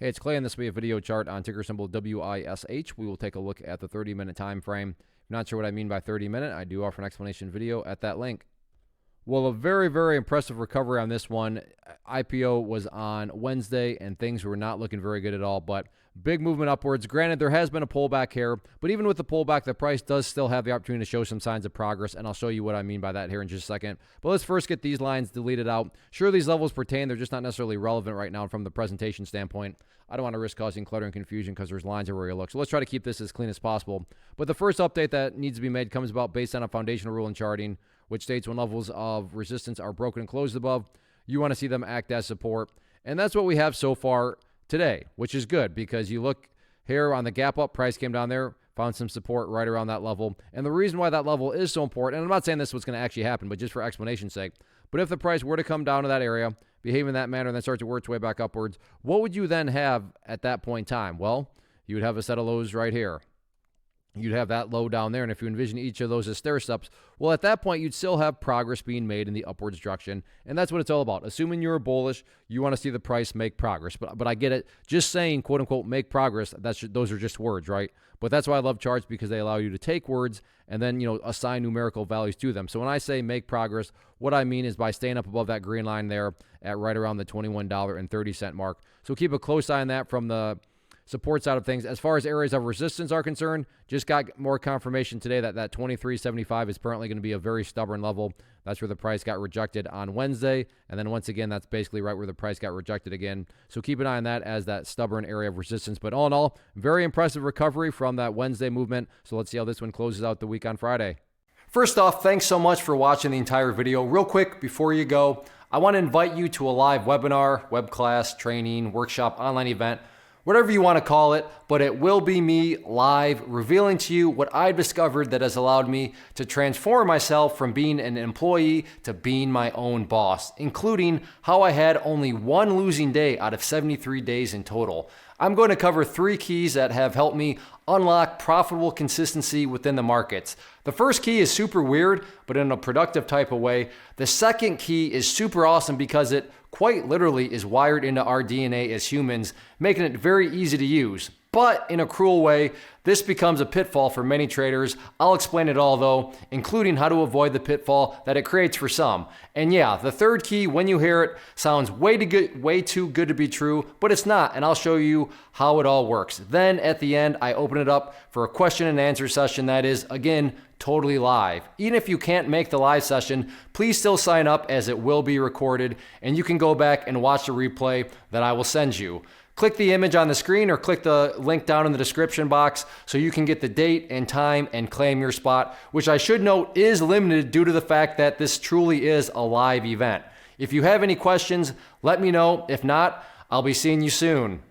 Hey, it's Clay, and this will be a video chart on ticker symbol WISH. We will take a look at the 30-minute time frame. If you're not sure what I mean by 30-minute, I do offer an explanation video at that link. Well, a very, very impressive recovery on this one. IPO was on Wednesday, and things were not looking very good at all, but big movement upwards. Granted, there has been a pullback here, but even with the pullback, the price does still have the opportunity to show some signs of progress, and I'll show you what I mean by that here in just a second. But let's first get these lines deleted out. Sure, these levels pertain. They're just not necessarily relevant right now from the presentation standpoint. I don't want to risk causing clutter and confusion because there's lines everywhere you look. So let's try to keep this as clean as possible. But the first update that needs to be made comes about based on a foundational rule in charting, which states when levels of resistance are broken and closed above, you want to see them act as support. And that's what we have so far today, which is good because you look here on the gap up, price came down there, found some support right around that level. And the reason why that level is so important, and I'm not saying this is what's going to actually happen, but just for explanation's sake, but if the price were to come down to that area, behave in that manner, and then start to work its way back upwards, what would you then have at that point in time? Well, you would have a set of lows right here. You'd have that low down there, and if you envision each of those as stair steps, well, at that point, you'd still have progress being made in the upwards direction, and that's what it's all about. Assuming you're bullish, you want to see the price make progress, but I get it. Just saying, quote-unquote, make progress, those are just words, right? But that's why I love charts, because they allow you to take words and then, assign numerical values to them. So when I say make progress, what I mean is by staying up above that green line there at right around the $21.30 mark. So keep a close eye on that from the support side of things. As far as areas of resistance are concerned, just got more confirmation today that 23.75 is apparently going to be a very stubborn level. That's where the price got rejected on Wednesday. And then once again, that's basically right where the price got rejected again. So keep an eye on that as that stubborn area of resistance. But all in all, very impressive recovery from that Wednesday movement. So let's see how this one closes out the week on Friday. First off, thanks so much for watching the entire video. Real quick, before you go, I want to invite you to a live webinar, web class, training, workshop, online event, whatever you want to call it, but it will be me live revealing to you what I've discovered that has allowed me to transform myself from being an employee to being my own boss, including how I had only one losing day out of 73 days in total. I'm going to cover 3 keys that have helped me unlock profitable consistency within the markets. The first key is super weird, but in a productive type of way. The second key is super awesome because it quite literally is wired into our DNA as humans, making it very easy to use. But in a cruel way, this becomes a pitfall for many traders. I'll explain it all though, including how to avoid the pitfall that it creates for some. And yeah, the third key, when you hear it, sounds way too good to be true, but it's not, and I'll show you how it all works. Then at the end, I open it up for a question and answer session that is, again, totally live. Even if you can't make the live session, please still sign up as it will be recorded, and you can go back and watch the replay that I will send you. Click the image on the screen or click the link down in the description box so you can get the date and time and claim your spot, which I should note is limited due to the fact that this truly is a live event. If you have any questions, let me know. If not, I'll be seeing you soon.